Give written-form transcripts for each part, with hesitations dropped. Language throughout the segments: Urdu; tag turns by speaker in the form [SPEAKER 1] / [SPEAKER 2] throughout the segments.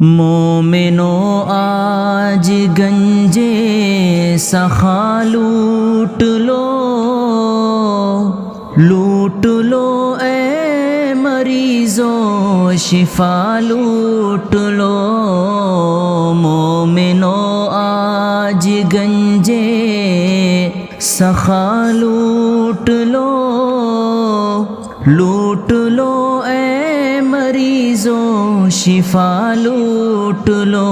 [SPEAKER 1] مومنو آج گنجے سخا لوٹ لو اے مریضوں شفا لوٹ لو۔ مومنو آج گنجے سخا لوٹ لو اے مریضوں شفا لوٹ لو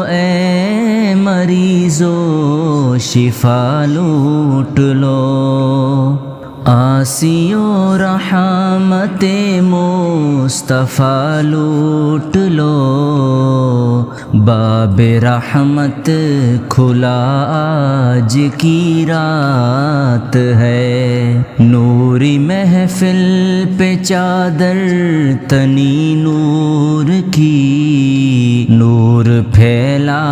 [SPEAKER 1] اے مریضوں شفا لوٹ لو۔ آسیوں رحمت مصطفیٰ لوٹ لو، باب رحمت کھلا آج کی رات ہے۔ نوری محفل پہ چادر تنی نور کی، نور پھیلا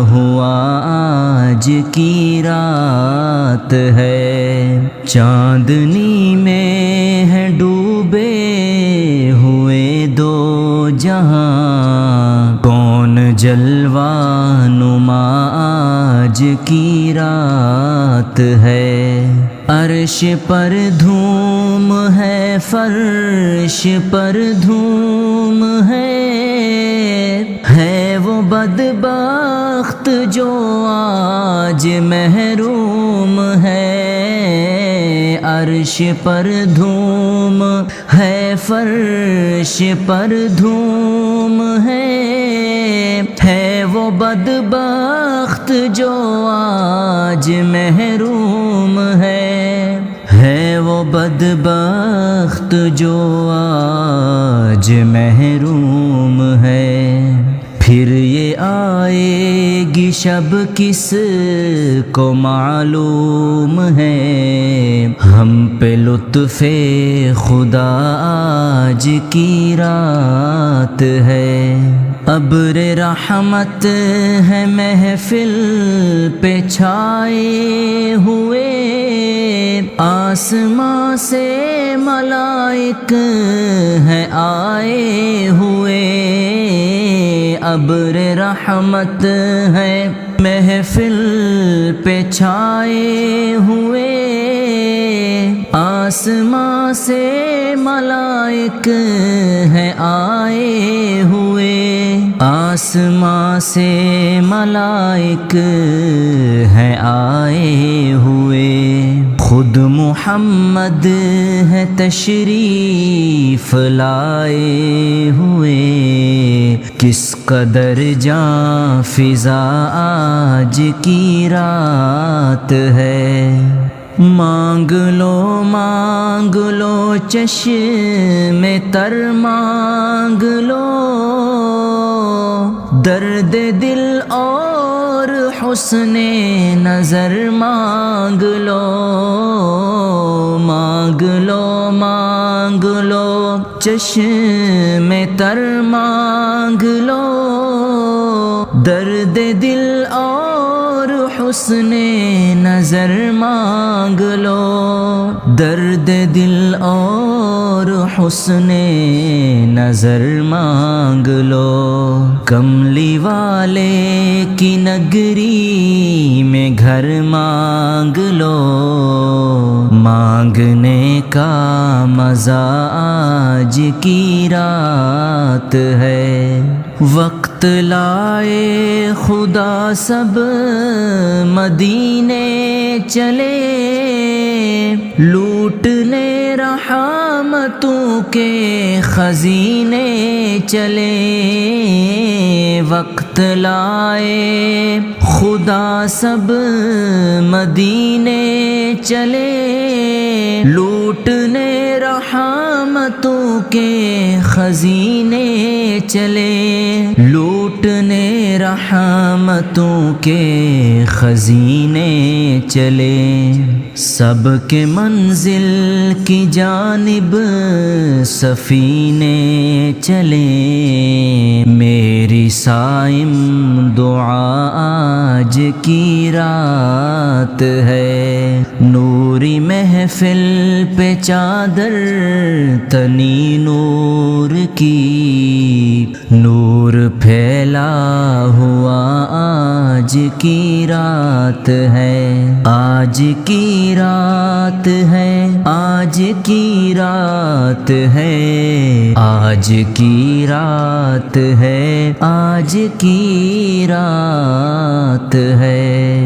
[SPEAKER 1] ہوا آج کی رات ہے۔ چاندنی میں ہے ڈوبے ہوئے دو جہاں، کون جلوہ نما آج کی رات ہے۔ عرش پر دھوم ہے، فرش پر دھوم ہے وہ بدبخت جو آج محروم ہے۔ عرش پر دھوم ہے، فرش پر دھوم ہے وہ بدبخت جو آج محروم ہے وہ بدبخت جو آج محروم ہے۔ پھر یہ آئے گی شب کس کو معلوم ہے، ہم پہ لطف خدا آج کی رات ہے۔ ابر رحمت ہے محفل پہ چھائے ہوئے، آسماں سے ملائک ہیں آئے ہوئے۔ ابر رحمت ہے محفل پہ چھائے ہوئے، آسماں سے ملائک ہیں آئے ہوئے۔ آسماں سے ملائک ہیں آئے ہوئے۔ خود محمد ہے تشریف لائے ہوئے، کس قدر جاں فضا آج کی رات ہے۔ مانگ لو چشم تر مانگ لو، درد دل اور حسن نظر مانگ لو۔ مانگ لو چشم تر مانگ لو، درد دل اور حسن نظر مانگ لو۔ درد دل اور حسن نظر مانگ لو۔ کملی والے کی نگری میں گھر مانگ لو، مانگنے کا مزہ آج کی رات ہے۔ وقت لائے خدا سب مدینے چلے، لوٹنے رحمتوں کے خزینے چلے۔ وقت لائے خدا سب مدینے چلے، لوٹنے رحمتوں کے خزینے چلے۔ لوٹنے رحمتوں کے خزینے چلے۔ سب کے منزل کی جانب سفینے چلے، میری سائم دعا آج کی رات ہے۔ نوری محفل پہ چادر تنی نور کی، نور پھیلا ہوا آج کی رات ہے، آج کی رات ہے، آج کی رات ہے، آج کی رات ہے، آج کی رات ہے۔